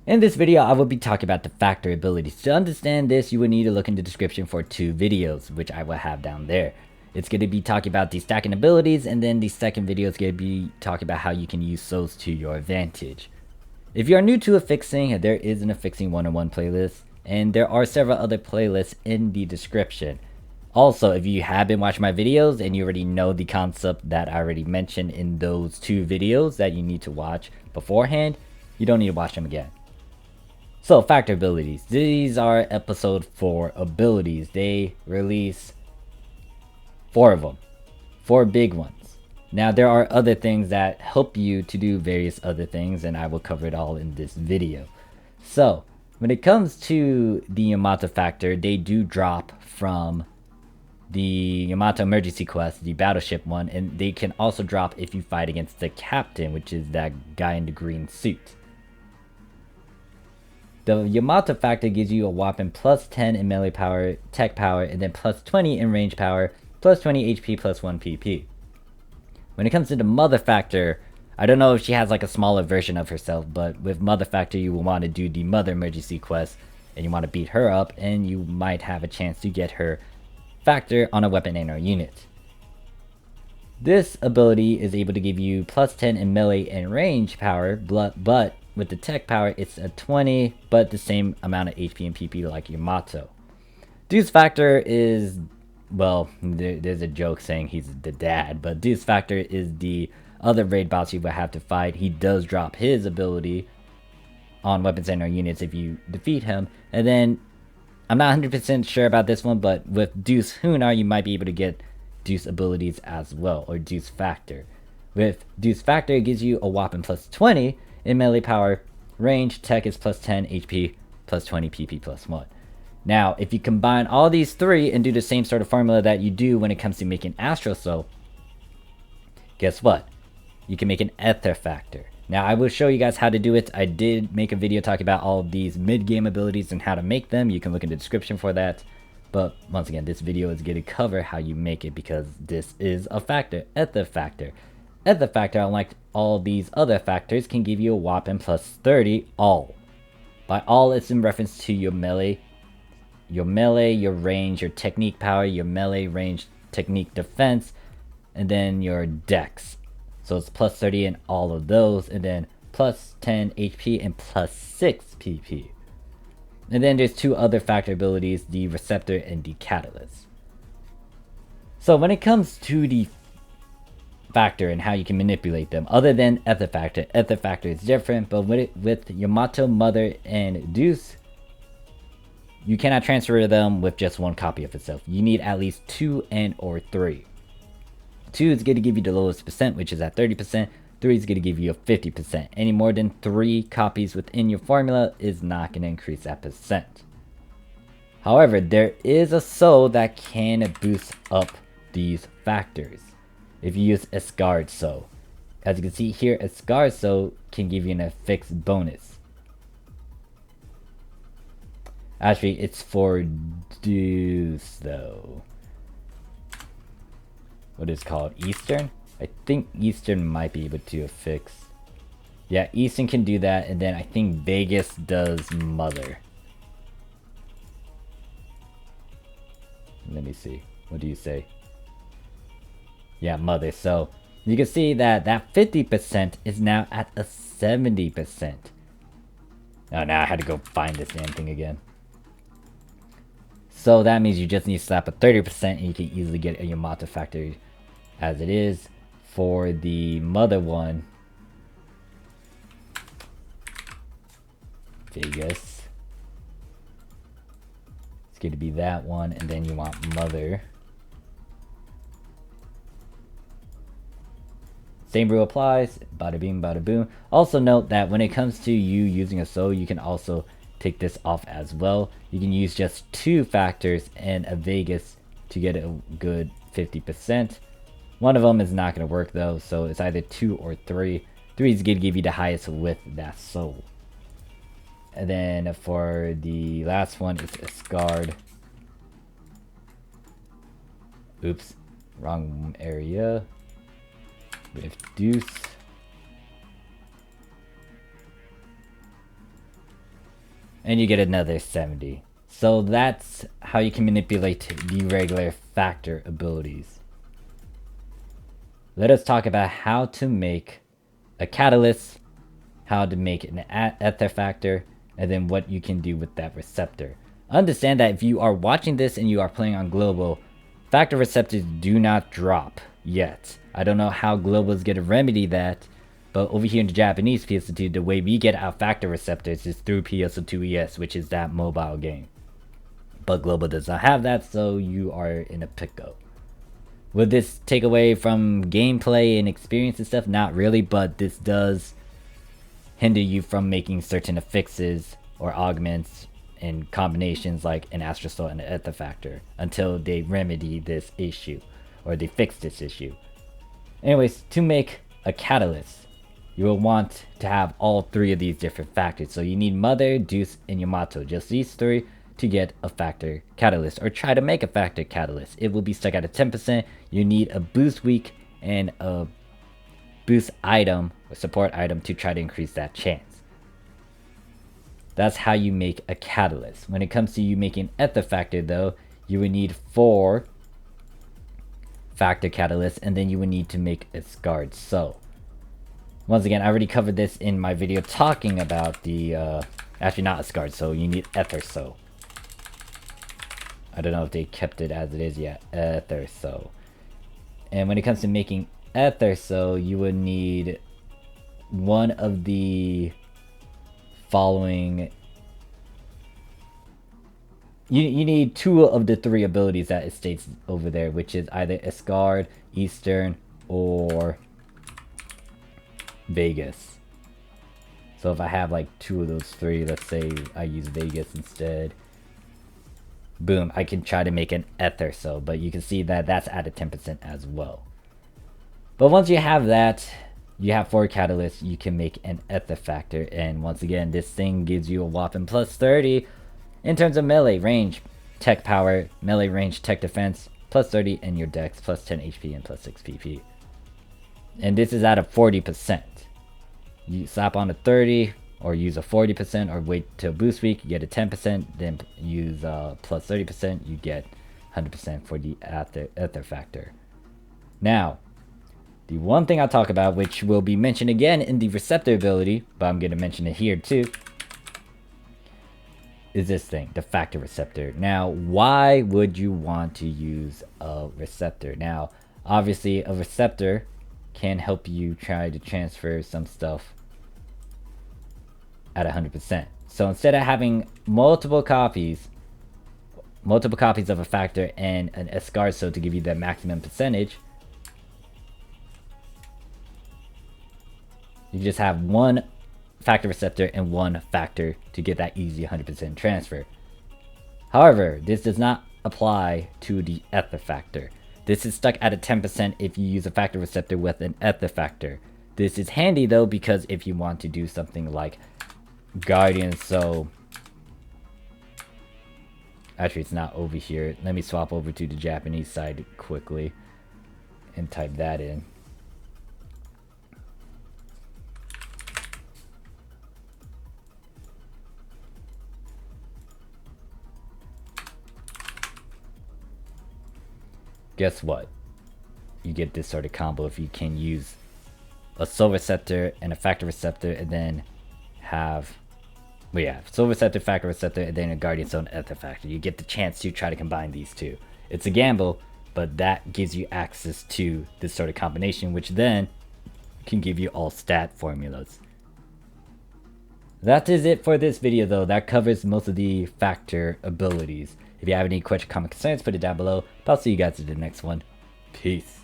In this video, I will be talking about the factor abilities. To understand this, you will need to look in the description for 2 videos, which I will have down there. It's going to be talking about the stacking abilities, and then the second video is going to be talking about how you can use those to your advantage. If you are new to Affixing, there is an Affixing 101 playlist, and there are several other playlists in the description. Also, if you have been watching my videos and you already know the concept that I already mentioned in those 2 videos that you need to watch beforehand, you don't need to watch them again. So, factor abilities. These are episode 4 abilities. They release 4 of them. 4 big ones. Now, there are other things that help you to do various other things, and I will cover it all in this video. So, when it comes to the Yamato factor, they do drop from the Yamato emergency quest, the battleship one, and they can also drop if you fight against the captain, which is that guy in the green suit. The Yamato factor gives you a whopping plus 10 in melee power, tech power, and then plus 20 in range power, plus 20 HP, plus 1 PP. When it comes to the mother factor, I don't know if she has like a smaller version of herself, but with mother factor you will want to do the mother emergency quest, and you want to beat her up, and you might have a chance to get her factor on a weapon and or unit. This ability is able to give you plus 10 in melee and range power, but with the tech power, it's a 20, but the same amount of HP and PP like Yamato. Deuce Factor is, well, there's a joke saying he's the dad, but Deuce Factor is the other raid boss you will have to fight. He does drop his ability on weapons and or units if you defeat him. And then, I'm not 100% sure about this one, but with Deuce Hunar, you might be able to get Deuce abilities as well, or Deuce Factor. With Deuce Factor, it gives you a whopping plus 20 in melee power, range, tech is plus 10, HP, plus 20, PP, plus 1. Now, if you combine all these 3 and do the same sort of formula that you do when it comes to making Astral Soul, guess what? You can make an Ether Factor. Now, I will show you guys how to do it. I did make a video talking about all of these mid-game abilities and how to make them. You can look in the description for that. But once again, this video is going to cover how you make it because this is a factor, Ether Factor. Ether Factor, unlike all these other factors, can give you a whopping plus 30 all. By all, it's in reference to your melee, your range, your technique power, your melee, range, technique, defense, and then your dex. So it's plus 30 in all of those, and then plus 10 HP and plus 6 PP. And then there's 2 other factor abilities, the Receptor and the Catalyst. So when it comes to the factor and how you can manipulate them, other than Ether Factor is different, but with Yamato, Mother, and Deuce, you cannot transfer them with just 1 copy of itself. You need at least 2 and or 3. 2 is going to give you the lowest percent, which is at 30%. 3 is going to give you a 50%. Any more than 3 copies within your formula is not going to increase that percent. However, there is a soul that can boost up these factors if you use Escard Soul. As you can see here, Escard Soul can give you an affix bonus. Actually, it's for Deuce though. What is it called? Eastern? I think Eastern might be able to affix. Yeah, Eastern can do that, and then I think Vegas does Mother. Let me see. What do you say? Yeah, Mother. So you can see that that 50% is now at a 70%. Oh, now I had to go find this damn thing again. So that means you just need to slap a 30% and you can easily get a Yamato factor as it is. For the Mother one, Vegas, it's going to be that one, and then you want Mother. Same rule applies, bada bing bada boom. Also note that when it comes to you using a soul, you can also take this off as well. You can use just 2 factors and a Vegas to get a good 50%. One of them is not going to work though, so it's either 2 or 3. 3 is going to give you the highest with that soul. And then for the last one, it's Escard. Oops, wrong area. With Deuce. and you get another 70. So that's how you can manipulate the regular factor abilities. Let us talk about how to make a catalyst, how to make an ether factor, and then what you can do with that receptor. Understand that if you are watching this and you are playing on global, factor receptors do not drop yet. I don't know how global is going to remedy that, but over here in the Japanese PSO2, the way we get our factor receptors is through PSO2 ES, which is that mobile game. But global does not have that, so you are in a pickle. Would this take away from gameplay and experience and stuff? Not really, but this does hinder you from making certain affixes or augments and combinations like an Astral and an Ether Factor until they remedy this issue or they fix this issue. Anyways, to make a catalyst, you will want to have all three of these different factors. So you need Mother, Deuce, and Yamato. Just these three to get a factor catalyst or try to make a factor catalyst. It will be stuck at a 10%. You need a boost weak and a boost item or support item to try to increase that chance. That's how you make a catalyst. When it comes to you making ether factor though, you would need 4 factor catalysts and then you would need to make a scarred soul. Once again, I already covered this in my video talking about the actually not a scarred soul, you need ether soul. I don't know if they kept it as it is yet. Ether soul. And when it comes to making ether soul, you would need one of the following. You need 2 of the 3 abilities that it states over there, which is either Asgard, Eastern, or Vegas. So if I have like 2 of those 3, let's say I use Vegas instead. Boom, I can try to make an ether soul, but you can see that that's at a 10% as well. But once you have that, you have 4 catalysts, you can make an ether factor. And once again, this thing gives you a whopping plus 30 in terms of melee range, tech power, melee range, tech defense, plus 30, and your dex, plus 10 HP and plus 6 PP. And this is at a 40%. You slap on a 30, or use a 40%, or wait till boost week, you get a 10%, then use plus 30%, you get 100% for the ether factor. Now, the one thing I'll talk about, which will be mentioned again in the receptor ability, but I'm going to mention it here too, is this thing, the factor receptor. Now, why would you want to use a receptor? Now, obviously, a receptor can help you try to transfer some stuff at 100%. So instead of having multiple copies of a factor and an escarso to give you the maximum percentage, you just have 1 factor receptor and 1 factor to get that easy 100% transfer. However, this does not apply to the ether factor. This is stuck at a 10% if you use a factor receptor with an ether factor. This is handy though, because if you want to do something like Guardian, so actually it's not over here. Let me swap over to the Japanese side quickly and type that in. Guess what? You get this sort of combo if you can use a soul receptor and a factor receptor and then have soul receptor, factor receptor, and then a guardian soul and ether factor. You get the chance to try to combine these 2. It's a gamble, but that gives you access to this sort of combination, which then can give you all stat formulas. That is it for this video though. That covers most of the factor abilities. If you have any questions, comments, concerns, put it down below. But I'll see you guys in the next one. Peace.